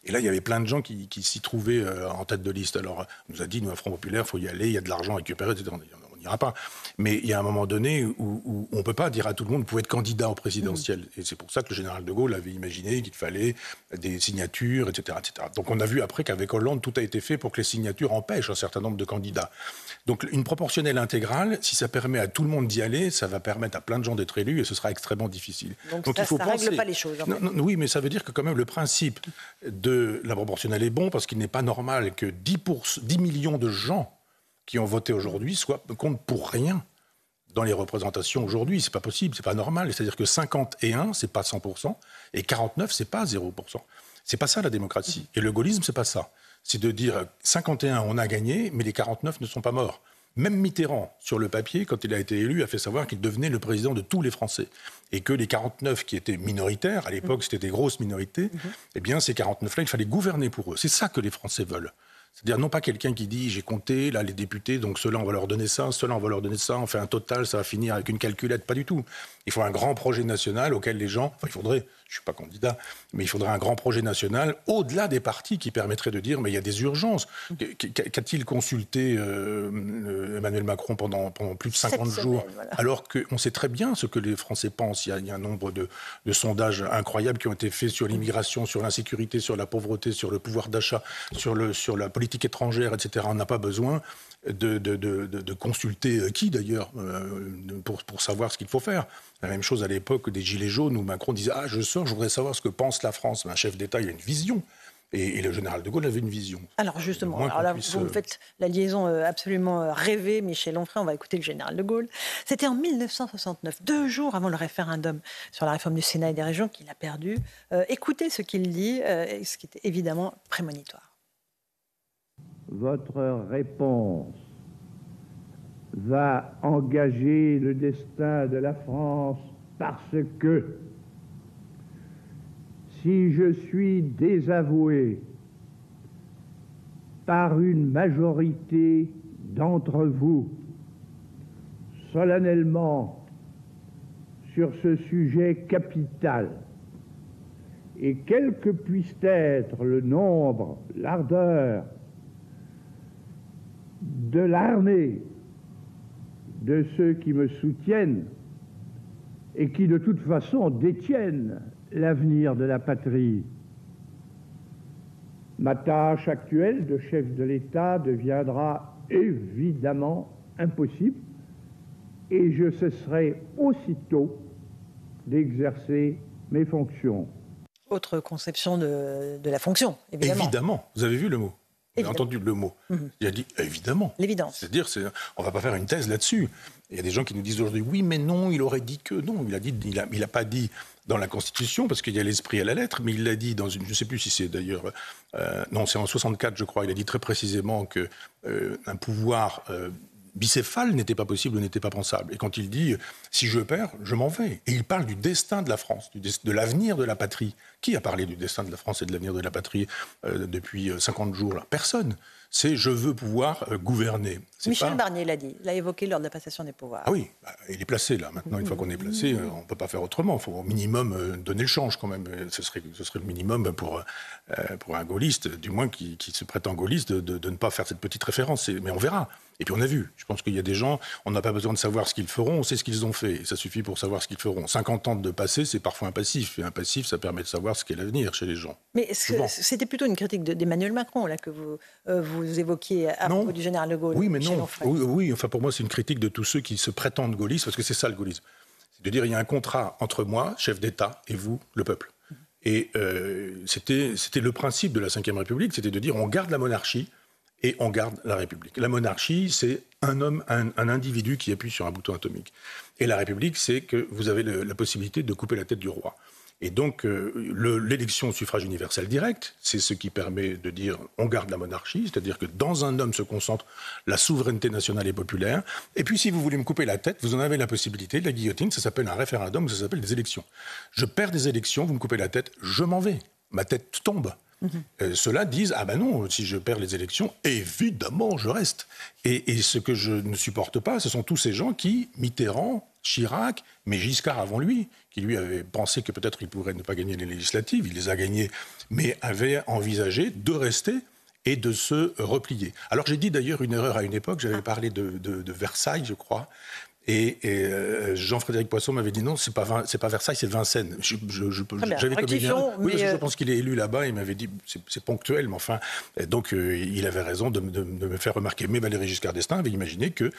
S2: Et là, il y avait plein de gens qui s'y trouvaient en tête de liste. Alors, on nous a dit, nous, à Front Populaire, il faut y aller, il y a de l'argent à récupérer, etc. On n'ira pas. Mais il y a un moment donné où on ne peut pas dire à tout le monde, vous pouvez être candidat au présidentiel. Et c'est pour ça que le général de Gaulle avait imaginé qu'il fallait des signatures, etc., etc. Donc on a vu après qu'avec Hollande, tout a été fait pour que les signatures empêchent un certain nombre de candidats. Donc une proportionnelle intégrale, si ça permet à tout le monde d'y aller, ça va permettre à plein de gens d'être élus et ce sera extrêmement difficile.
S1: Donc ça, il faut penser... règle pas les choses. En fait.
S2: Non, oui, mais ça veut dire que quand même le principe de la proportionnelle est bon parce qu'il n'est pas normal que 10 millions de gens qui ont voté aujourd'hui comptent pour rien dans les représentations aujourd'hui. C'est pas possible, c'est pas normal. C'est-à-dire que 51, c'est pas 100%, et 49, c'est pas 0%. C'est pas ça la démocratie. Et le gaullisme, c'est pas ça. C'est de dire 51, on a gagné, mais les 49 ne sont pas morts. Même Mitterrand, sur le papier, quand il a été élu, a fait savoir qu'il devenait le président de tous les Français. Et que les 49 qui étaient minoritaires, à l'époque c'était des grosses minorités, eh bien ces 49-là, il fallait gouverner pour eux. C'est ça que les Français veulent. C'est-à-dire non pas quelqu'un qui dit j'ai compté là les députés, donc ceux-là on va leur donner ça, ceux-là on va leur donner ça, on fait un total, ça va finir avec une calculette, pas du tout. Il faut un grand projet national auquel les gens, enfin il faudrait, je ne suis pas candidat, mais il faudrait un grand projet national au-delà des partis qui permettrait de dire mais il y a des urgences. Qu'a-t-il consulté Emmanuel Macron pendant plus de 50 jours voilà. Alors qu'on sait très bien ce que les Français pensent. Il y a un nombre de sondages incroyables qui ont été faits sur l'immigration, sur l'insécurité, sur la pauvreté, sur le pouvoir d'achat, sur la politique politique étrangère, etc., on n'a pas besoin de consulter qui d'ailleurs pour savoir ce qu'il faut faire. La même chose à l'époque des Gilets jaunes où Macron disait « Ah, je voudrais savoir ce que pense la France ». Un chef d'État, il a une vision. Et le général de Gaulle avait une vision.
S1: Alors justement, vous faites la liaison absolument rêvée, Michel Onfray, on va écouter le général de Gaulle. C'était en 1969, 2 jours avant le référendum sur la réforme du Sénat et des régions qu'il a perdu. Écoutez ce qu'il dit, ce qui était évidemment prémonitoire.
S7: Votre réponse va engager le destin de la France parce que si je suis désavoué par une majorité d'entre vous, solennellement sur ce sujet capital, et quel que puisse être le nombre, l'ardeur de l'armée de ceux qui me soutiennent et qui de toute façon détiennent l'avenir de la patrie. Ma tâche actuelle de chef de l'État deviendra évidemment impossible et je cesserai aussitôt d'exercer mes fonctions.
S1: Autre conception de la fonction, évidemment.
S2: Évidemment, vous avez vu le mot. Vous avez entendu le mot. Il a dit évidemment.
S1: L'évidence.
S2: C'est-à-dire, on ne va pas faire une thèse là-dessus. Il y a des gens qui nous disent aujourd'hui oui, mais non, il aurait dit que non. Il a pas dit dans la Constitution parce qu'il y a l'esprit à la lettre, mais il l'a dit dans une. Je ne sais plus si c'est d'ailleurs. Non, c'est en 64, je crois. Il a dit très précisément que un pouvoir bicéphale n'était pas possible ou n'était pas pensable. Et quand il dit si je perds, je m'en vais. Et il parle du destin de la France, de l'avenir de la patrie. Qui a parlé du destin de la France et de l'avenir de la patrie depuis 50 jours là? Personne. C'est je veux pouvoir gouverner.
S1: Michel Barnier l'a dit, l'a évoqué lors de la passation des pouvoirs.
S2: Ah oui, il est placé là. Maintenant, une fois qu'on est placé, on ne peut pas faire autrement. Il faut au minimum donner le change quand même. Ce serait le minimum pour un gaulliste, du moins qui se prétend gaulliste, de ne pas faire cette petite référence. Mais on verra. Et puis on a vu. Je pense qu'il y a des gens, on n'a pas besoin de savoir ce qu'ils feront, on sait ce qu'ils ont fait. Et ça suffit pour savoir ce qu'ils feront. 50 ans de passé, c'est parfois un passif. Et un passif, ça permet de savoir ce qu'est l'avenir chez les gens.
S1: Mais c'était plutôt une critique d'Emmanuel Macron là, que vous évoquiez à propos du général de Gaulle.
S2: Oui, mais non. Oui, enfin pour moi, c'est une critique de tous ceux qui se prétendent gaullistes, parce que c'est ça le gaullisme. C'est de dire il y a un contrat entre moi, chef d'État, et vous, le peuple. Et c'était le principe de la Ve République, c'était de dire on garde la monarchie et on garde la République. La monarchie, c'est un homme, un individu qui appuie sur un bouton atomique. Et la République, c'est que vous avez la possibilité de couper la tête du roi. Et donc, l'élection au suffrage universel direct, c'est ce qui permet de dire on garde la monarchie, c'est-à-dire que dans un homme se concentre la souveraineté nationale et populaire. Et puis, si vous voulez me couper la tête, vous en avez la possibilité. La guillotine, ça s'appelle un référendum, ça s'appelle des élections. Je perds des élections, vous me coupez la tête, je m'en vais. Ma tête tombe. Ceux-là disent ah ben non, si je perds les élections, évidemment je reste. Et ce que je ne supporte pas, ce sont tous ces gens qui, Mitterrand, Chirac, mais Giscard avant lui, qui lui avait pensé que peut-être il pourrait ne pas gagner les législatives, il les a gagnées, mais avait envisagé de rester et de se replier. Alors j'ai dit d'ailleurs une erreur à une époque, j'avais parlé de Versailles, je crois. Et Jean-Frédéric Poisson m'avait dit non, c'est pas Versailles, c'est Vincennes. J'avais je pense qu'il est élu là-bas. Il m'avait dit c'est ponctuel, mais enfin, donc il avait raison de me faire remarquer. Mais Valéry Giscard d'Estaing avait imaginé que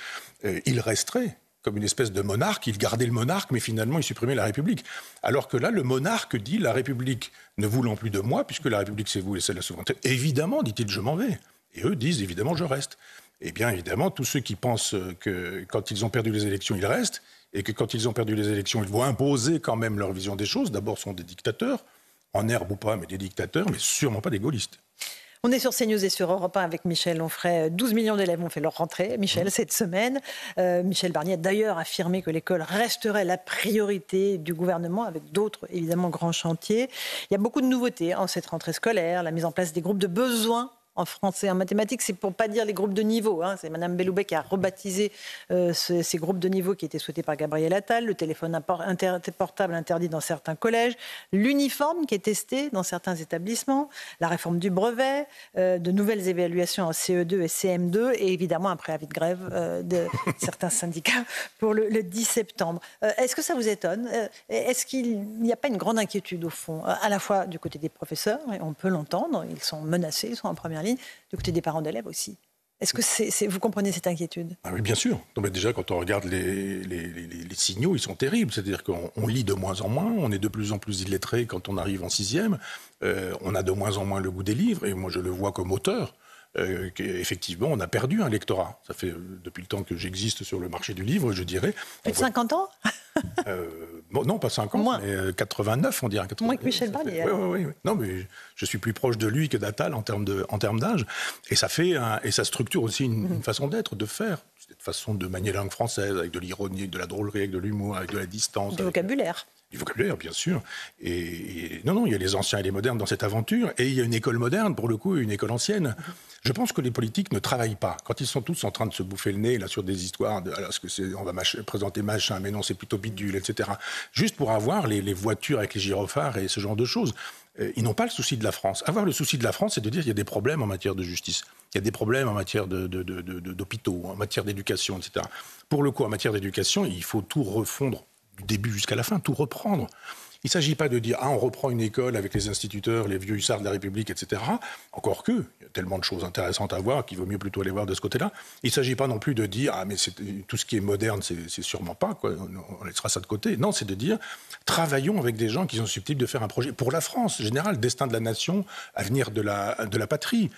S2: il resterait comme une espèce de monarque. Il gardait le monarque, mais finalement il supprimait la République. Alors que là, le monarque dit la République ne voulant plus de moi, puisque la République c'est vous et c'est la souveraineté. Évidemment, dit-il, je m'en vais. Et eux disent évidemment, je reste. Eh bien, évidemment, tous ceux qui pensent que quand ils ont perdu les élections, ils restent, et que quand ils ont perdu les élections, ils vont imposer quand même leur vision des choses. D'abord, sont des dictateurs, en herbe ou pas, mais des dictateurs, mais sûrement pas des gaullistes.
S1: On est sur CNews et sur Europe 1 avec Michel Onfray. 12 millions d'élèves ont fait leur rentrée, Michel, cette semaine. Michel Barnier a d'ailleurs affirmé que l'école resterait la priorité du gouvernement, avec d'autres, évidemment, grands chantiers. Il y a beaucoup de nouveautés en cette rentrée scolaire, la mise en place des groupes de besoins en français, en mathématiques, c'est pour pas dire les groupes de niveau. C'est Mme Belloubet qui a rebaptisé ces groupes de niveau qui étaient souhaités par Gabriel Attal, le téléphone portable interdit dans certains collèges, l'uniforme qui est testé dans certains établissements, la réforme du brevet, de nouvelles évaluations en CE2 et CM2 et évidemment un préavis de grève de certains syndicats pour le 10 septembre. Est-ce que ça vous étonne ? Est-ce qu'il n'y a pas une grande inquiétude au fond, à la fois du côté des professeurs, et on peut l'entendre, ils sont menacés, ils sont en première ligne, ligne, du côté des parents d'élèves aussi. Est-ce que vous comprenez cette inquiétude ?
S2: Oui, bien sûr. Donc, déjà, quand on regarde les signaux, ils sont terribles. C'est-à-dire qu'on lit de moins en moins, on est de plus en plus illettré quand on arrive en 6e, on a de moins en moins le goût des livres, et moi je le vois comme auteur. Effectivement, on a perdu un lectorat. Ça fait depuis le temps que j'existe sur le marché du livre, je dirais.
S1: Plus de 50 ans
S2: non, pas 50,
S1: moins.
S2: Mais 89, on dirait. 89,
S1: moins que Michel Barnier.
S2: Oui. Non, mais je suis plus proche de lui que d'Attal en termes d'âge. Et ça structure aussi une façon d'être, de faire. Cette façon de manier la langue française, avec de l'ironie, avec de la drôlerie, avec de l'humour, avec de la distance.
S1: Du vocabulaire.
S2: Du vocabulaire, bien sûr. Et non, il y a les anciens et les modernes dans cette aventure. Et il y a une école moderne, pour le coup, et une école ancienne. Je pense que les politiques ne travaillent pas. Quand ils sont tous en train de se bouffer le nez là, sur des histoires de alors, on va présenter machin, mais non, c'est plutôt bidule, etc. Juste pour avoir les voitures avec les gyrophares et ce genre de choses. Ils n'ont pas le souci de la France. Avoir le souci de la France, c'est de dire qu'il y a des problèmes en matière de justice. Il y a des problèmes en matière d'hôpitaux, en matière d'éducation, etc. Pour le coup, en matière d'éducation, il faut tout refondre du début jusqu'à la fin, tout reprendre. Il ne s'agit pas de dire « Ah, on reprend une école avec les instituteurs, les vieux hussards de la République, etc. » Encore que, il y a tellement de choses intéressantes à voir qu'il vaut mieux plutôt aller voir de ce côté-là. Il ne s'agit pas non plus de dire « Ah, mais tout ce qui est moderne, c'est sûrement pas, quoi. On laissera ça de côté. » Non, c'est de dire « Travaillons avec des gens qui sont susceptibles de faire un projet pour la France, en général, destin de la nation, avenir de la patrie. »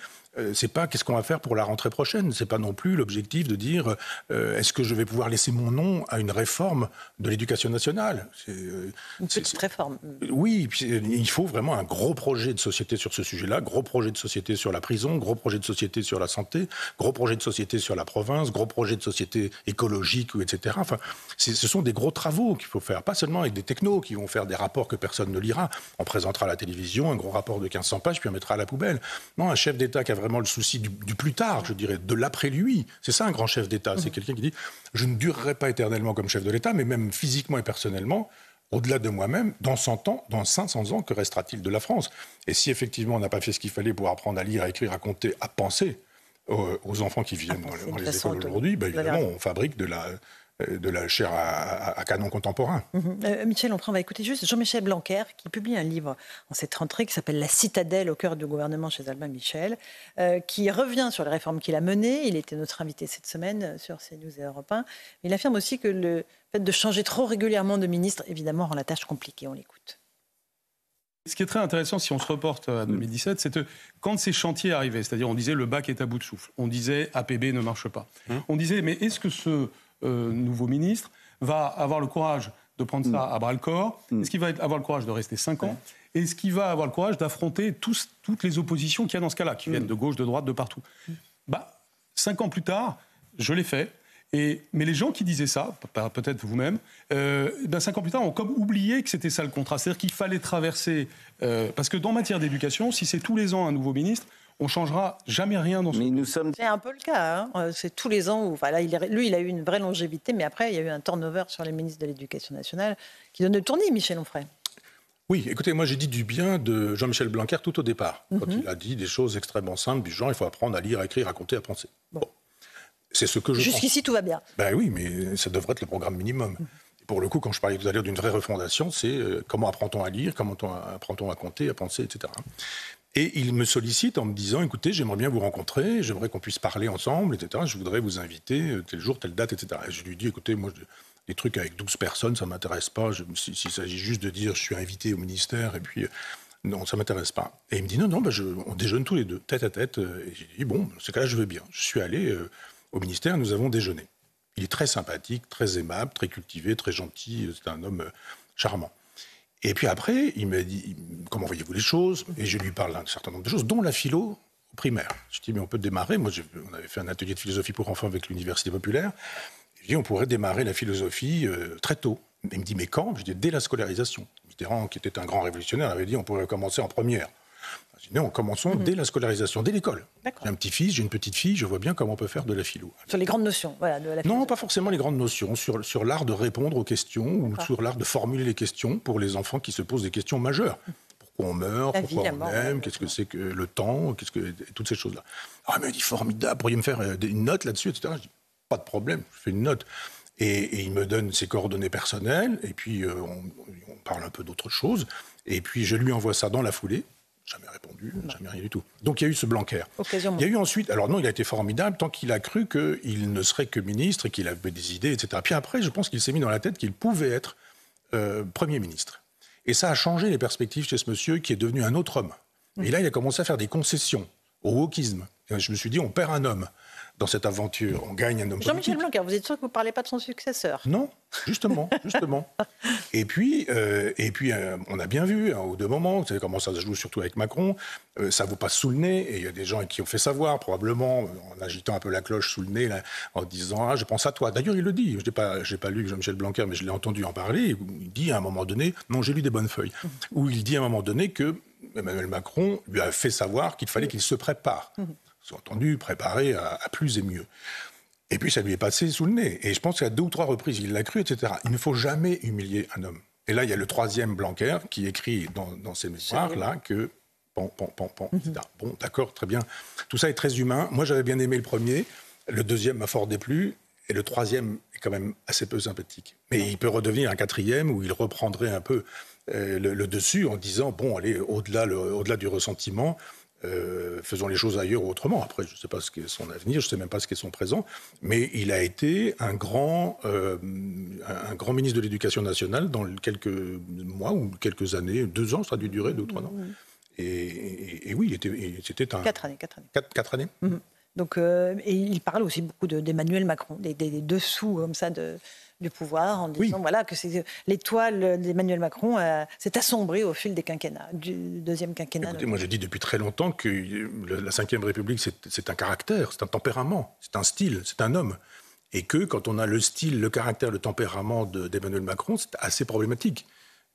S2: C'est pas qu'est-ce qu'on va faire pour la rentrée prochaine. C'est pas non plus l'objectif de dire est-ce que je vais pouvoir laisser mon nom à une réforme de l'éducation nationale.
S1: Une petite réforme.
S2: Oui, puis, il faut vraiment un gros projet de société sur ce sujet-là, gros projet de société sur la prison, gros projet de société sur la santé, gros projet de société sur la province, gros projet de société écologique, etc. Enfin, ce sont des gros travaux qu'il faut faire, pas seulement avec des technos qui vont faire des rapports que personne ne lira. On présentera à la télévision un gros rapport de 1500 pages, puis on mettra à la poubelle. Non, un chef d'État qui a vraiment le souci du plus tard, je dirais, de l'après-lui. C'est ça un grand chef d'État. C'est quelqu'un qui dit « Je ne durerai pas éternellement comme chef de l'État, mais même physiquement et personnellement, au-delà de moi-même, dans 100 ans, dans 500 ans, que restera-t-il de la France ?» Et si effectivement on n'a pas fait ce qu'il fallait pour apprendre à lire, à écrire, à compter, à penser aux enfants qui viennent dans les écoles aujourd'hui, évidemment, on fabrique de la chair à canon contemporain.
S1: Michel Onfray, on va écouter juste Jean-Michel Blanquer qui publie un livre en cette rentrée qui s'appelle « La citadelle au cœur du gouvernement chez Albin Michel », qui revient sur les réformes qu'il a menées. Il était notre invité cette semaine sur CNews et Europe 1. Il affirme aussi que le fait de changer trop régulièrement de ministre, évidemment, rend la tâche compliquée. On l'écoute.
S8: Ce qui est très intéressant, si on se reporte à 2017, c'est que quand ces chantiers arrivaient, c'est-à-dire on disait le bac est à bout de souffle, on disait APB ne marche pas, on disait mais est-ce que ce nouveau ministre va avoir le courage de prendre ça à bras-le-corps? Est-ce qu'il va avoir le courage de rester 5 ans? Est-ce qu'il va avoir le courage d'affronter toutes les oppositions qu'il y a dans ce cas-là, qui viennent de gauche, de droite, de partout? 5 ans plus tard, je l'ai fait. Mais les gens qui disaient ça, peut-être vous-même, 5 ans plus tard, ont comme oublié que c'était ça le contrat. C'est-à-dire qu'il fallait traverser... parce que dans matière d'éducation, si c'est tous les ans un nouveau ministre, on ne changera jamais rien dans ce...
S1: C'est un peu le cas. C'est tous les ans où... Là, lui, il a eu une vraie longévité, mais après, il y a eu un turnover sur les ministres de l'Éducation nationale qui donne le tournis, Michel Onfray.
S2: Oui, écoutez, moi j'ai dit du bien de Jean-Michel Blanquer tout au départ, quand il a dit des choses extrêmement simples, du genre il faut apprendre à lire, à écrire, à compter, à penser. Bon. C'est ce que je
S1: Jusqu'ici, tout va bien.
S2: Ben oui, mais ça devrait être le programme minimum. Et pour le coup, quand je parlais tout à l'heure d'une vraie refondation, c'est comment apprend-on à lire, comment apprend-on à compter, à penser, etc. Et il me sollicite en me disant, écoutez, j'aimerais bien vous rencontrer, j'aimerais qu'on puisse parler ensemble, etc. Je voudrais vous inviter tel jour, telle date, etc. Et je lui dis, écoutez, moi, des trucs avec 12 personnes, ça ne m'intéresse pas. S'il s'agit juste de dire, je suis invité au ministère, et puis... Non, ça ne m'intéresse pas. Et il me dit, non, on déjeune tous les deux, tête à tête. Et j'ai dit, bon, dans ce cas-là, je veux bien. Je suis allé au ministère, nous avons déjeuné. Il est très sympathique, très aimable, très cultivé, très gentil. C'est un homme charmant. Et puis après, il m'a dit, comment voyez-vous les choses? Et je lui parle d'un certain nombre de choses, dont la philo au primaire. Je dis, mais on peut démarrer. Moi, on avait fait un atelier de philosophie pour enfants avec l'Université populaire. Je dis, on pourrait démarrer la philosophie très tôt. Il me dit, mais quand? Je dis, dès la scolarisation. Mitterrand, qui était un grand révolutionnaire, avait dit, on pourrait commencer en première. Je dis, non, commençons dès la scolarisation, dès l'école. J'ai un petit-fils, j'ai une petite-fille, je vois bien comment on peut faire de la philo.
S1: Sur les grandes notions, voilà, de la philo.
S2: Non, pas forcément les grandes notions, sur l'art de répondre aux questions, ou sur l'art de formuler les questions pour les enfants qui se posent des questions majeures. Pourquoi on meurt, pourquoi on aime, qu'est-ce que c'est que le temps, toutes ces choses-là. Ah, mais il dit, formidable, pourriez me faire une note là-dessus, etc. Je dis, pas de problème, je fais une note. Et il me donne ses coordonnées personnelles, et puis on parle un peu d'autre chose, et puis je lui envoie ça dans la foulée. Jamais répondu, jamais rien du tout. Donc il y a eu ce Blanquer.
S1: Occasion.
S2: Il y a eu ensuite, alors non, il a été formidable tant qu'il a cru qu'il ne serait que ministre et qu'il avait des idées, etc. Puis après, je pense qu'il s'est mis dans la tête qu'il pouvait être Premier ministre. Et ça a changé les perspectives chez ce monsieur qui est devenu un autre homme. Et là, il a commencé à faire des concessions au wokisme. Et je me suis dit, on perd un homme dans cette aventure, on gagne un homme politique.
S1: Jean-Michel Blanquer, vous êtes sûr que vous ne parlez pas de son successeur?
S2: Non, justement. Et puis, on a bien vu, au deux moments, vous savez comment ça se joue, surtout avec Macron, ça vous passe sous le nez, et il y a des gens qui ont fait savoir, probablement, en agitant un peu la cloche sous le nez, là, en disant « Ah, je pense à toi ». D'ailleurs, il le dit, je n'ai pas lu Jean-Michel Blanquer, mais je l'ai entendu en parler, il dit à un moment donné, non, j'ai lu des bonnes feuilles, où il dit à un moment donné que Emmanuel Macron lui a fait savoir qu'il fallait qu'il se prépare. Entendu, préparé à plus et mieux. Et puis ça lui est passé sous le nez. Et je pense qu'à 2 ou 3 reprises, il l'a cru, etc. Il ne faut jamais humilier un homme. Et là, il y a le 3e Blanquer qui écrit dans ses mémoires-là que... etc. Bon, d'accord, très bien. Tout ça est très humain. Moi, j'avais bien aimé le premier. Le 2e m'a fort déplu. Et le 3e est quand même assez peu sympathique. Mais il peut redevenir un 4e où il reprendrait un peu le dessus en disant, bon, allez, au-delà du ressentiment... faisons les choses ailleurs ou autrement. Après, je ne sais pas ce qu'est son avenir, je ne sais même pas ce qu'est son présent, mais il a été un grand ministre de l'Éducation nationale dans quelques mois ou quelques années, 2 ans, ça a dû durer 2 ou 3 ans. Et oui, c'était un...
S1: 4 années.
S2: 4 années.
S1: Donc, et il parle aussi beaucoup d'Emmanuel Macron, des dessous comme ça du pouvoir, en disant voilà, que l'étoile d'Emmanuel Macron s'est assombrie au fil des quinquennats, du 2e quinquennat.
S2: Écoutez, moi j'ai dit depuis très longtemps que la Ve République, c'est un caractère, c'est un tempérament, c'est un style, c'est un homme. Et que quand on a le style, le caractère, le tempérament d'Emmanuel Macron, c'est assez problématique.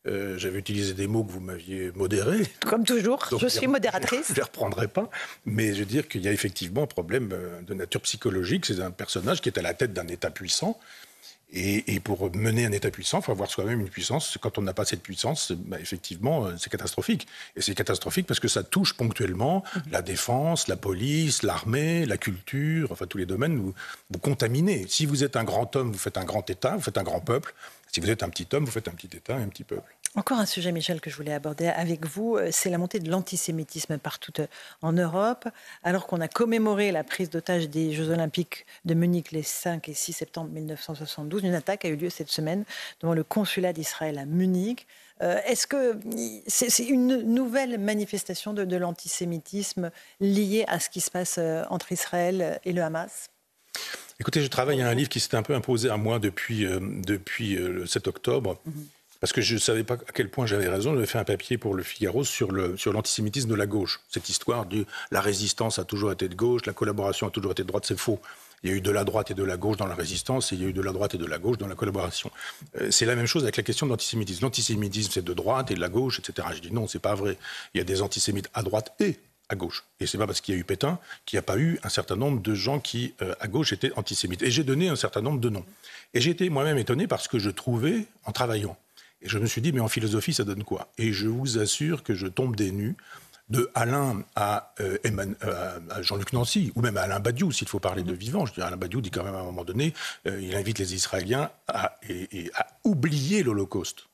S2: J'avais utilisé des mots que vous m'aviez modérés.
S1: Comme toujours, je suis modératrice.
S2: Je ne les reprendrai pas, mais je veux dire qu'il y a effectivement un problème de nature psychologique. C'est un personnage qui est à la tête d'un État puissant. Et pour mener un État puissant, il faut avoir soi-même une puissance. Quand on n'a pas cette puissance, effectivement, c'est catastrophique. Et c'est catastrophique parce que ça touche ponctuellement la défense, la police, l'armée, la culture, enfin tous les domaines où vous contaminez. Si vous êtes un grand homme, vous faites un grand État, vous faites un grand peuple. Si vous êtes un petit homme, vous faites un petit État et un petit peuple.
S1: Encore un sujet, Michel, que je voulais aborder avec vous, c'est la montée de l'antisémitisme partout en Europe. Alors qu'on a commémoré la prise d'otage des Jeux Olympiques de Munich les 5 et 6 septembre 1972, une attaque a eu lieu cette semaine devant le consulat d'Israël à Munich. Est-ce que c'est une nouvelle manifestation de l'antisémitisme liée à ce qui se passe entre Israël et le Hamas ?
S2: Écoutez, je travaille à un livre qui s'est un peu imposé à moi depuis le 7 octobre. Parce que je ne savais pas à quel point j'avais raison. J'avais fait un papier pour Le Figaro sur l'antisémitisme de la gauche. Cette histoire de la résistance a toujours été de gauche, la collaboration a toujours été de droite, c'est faux. Il y a eu de la droite et de la gauche dans la résistance, et il y a eu de la droite et de la gauche dans la collaboration. C'est la même chose avec la question de l'antisémitisme. L'antisémitisme, c'est de droite et de la gauche, etc. Je dis non, c'est pas vrai. Il y a des antisémites à droite et à gauche. Et c'est pas parce qu'il y a eu Pétain qu'il n'y a pas eu un certain nombre de gens qui, à gauche, étaient antisémites. Et j'ai donné un certain nombre de noms. Et j'ai été moi-même étonné par ce que je trouvais en travaillant. Et je me suis dit, mais en philosophie, ça donne quoi ? Et je vous assure que je tombe des nues, de Alain à Jean-Luc Nancy, ou même à Alain Badiou, s'il faut parler de vivant. Je dis, Alain Badiou dit quand même à un moment donné, il invite les Israéliens à oublier l'Holocauste.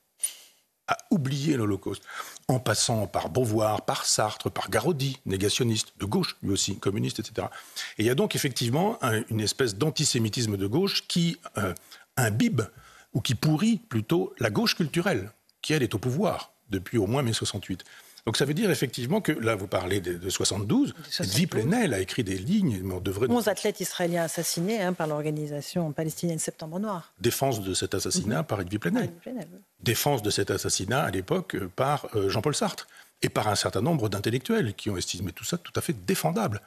S2: À oublier l'Holocauste. En passant par Beauvoir, par Sartre, par Garaudy, négationniste, de gauche, lui aussi, communiste, etc. Et il y a donc effectivement une espèce d'antisémitisme de gauche qui imbibe ou qui pourrit plutôt la gauche culturelle, qui elle est au pouvoir depuis au moins mai 68. Donc ça veut dire effectivement que, là vous parlez de 72, Zvi Plenel a écrit des lignes, mais on devrait...
S1: 11 athlètes israéliens assassinés par l'organisation palestinienne Septembre Noir.
S2: Défense de cet assassinat par Zvi Plenel. Défense de cet assassinat à l'époque par Jean-Paul Sartre et par un certain nombre d'intellectuels qui ont estimé tout ça tout à fait défendable.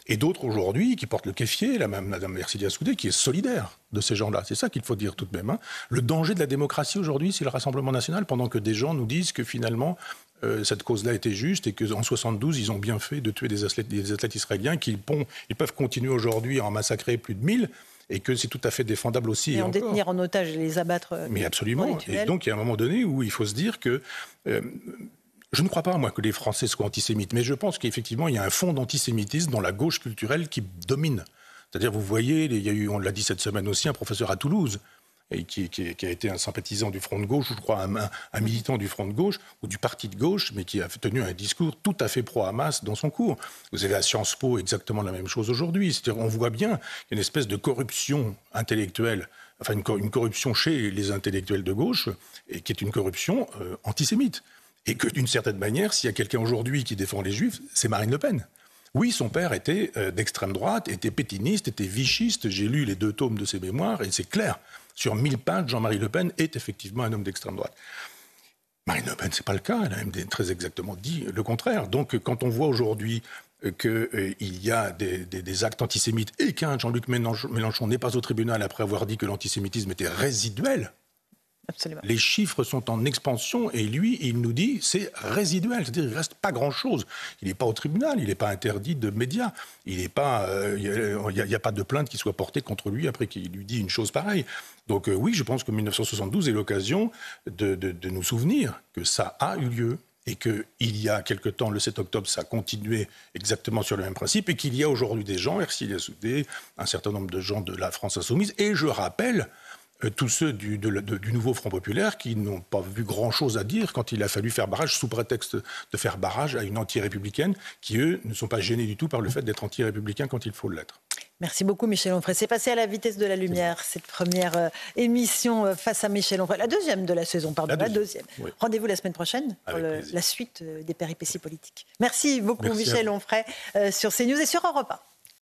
S2: Et d'autres aujourd'hui qui portent le kéfier, la même Madame Mercedes Soudé, qui est solidaire de ces gens-là. C'est ça qu'il faut dire tout de même. Le danger de la démocratie aujourd'hui, c'est le Rassemblement national, pendant que des gens nous disent que finalement, cette cause-là était juste et qu'en 72, ils ont bien fait de tuer des athlètes israéliens, ils peuvent continuer aujourd'hui à en massacrer plus de 1000 et que c'est tout à fait défendable aussi.
S1: Et en détenir en otage et les abattre.
S2: Mais absolument. Et donc, il y a un moment donné où il faut se dire que... je ne crois pas, moi, que les Français soient antisémites, mais je pense qu'effectivement, il y a un fond d'antisémitisme dans la gauche culturelle qui domine. C'est-à-dire, vous voyez, il y a eu, on l'a dit cette semaine aussi, un professeur à Toulouse. et qui a été un sympathisant du Front de gauche, ou je crois un militant du Front de gauche, ou du Parti de gauche, mais qui a tenu un discours tout à fait pro-Hamas dans son cours. Vous avez à Sciences Po exactement la même chose aujourd'hui. C'est-à-dire, on voit bien qu'il y a une espèce de corruption intellectuelle, enfin une corruption chez les intellectuels de gauche, et qui est une corruption antisémite. Et que d'une certaine manière, s'il y a quelqu'un aujourd'hui qui défend les Juifs, c'est Marine Le Pen. Oui, son père était d'extrême droite, était pétiniste, était vichiste. J'ai lu les 2 tomes de ses mémoires et c'est clair. Sur 1000 pages, Jean-Marie Le Pen est effectivement un homme d'extrême droite. Marine Le Pen, c'est pas le cas. Elle a même très exactement dit le contraire. Donc, quand on voit aujourd'hui qu'il y a des actes antisémites et qu'un Jean-Luc Mélenchon n'est pas au tribunal après avoir dit que l'antisémitisme était résiduel,
S1: absolument.
S2: Les chiffres sont en expansion et lui, il nous dit c'est résiduel, c'est-à-dire il ne reste pas grand-chose. Il n'est pas au tribunal, il n'est pas interdit de médias, il n'y a pas de plainte qui soit portée contre lui après qu'il lui dit une chose pareille. Donc oui, je pense que 1972 est l'occasion de nous souvenir que ça a eu lieu et qu'il y a quelque temps, le 7 octobre, ça a continué exactement sur le même principe et qu'il y a aujourd'hui des gens, Ercilia Soudé, un certain nombre de gens de la France insoumise, et je rappelle tous ceux du nouveau Front populaire qui n'ont pas vu grand-chose à dire quand il a fallu faire barrage, sous prétexte de faire barrage à une anti-républicaine, qui, eux, ne sont pas gênés du tout par le fait d'être anti-républicains quand il faut l'être.
S1: Merci beaucoup, Michel Onfray. C'est passé à la vitesse de la lumière, cette première émission face à Michel Onfray. La deuxième de la saison, pardon. La deuxième. Oui. Rendez-vous la semaine prochaine pour la suite des péripéties politiques. Merci beaucoup, Michel Onfray, sur CNews et sur Europe 1.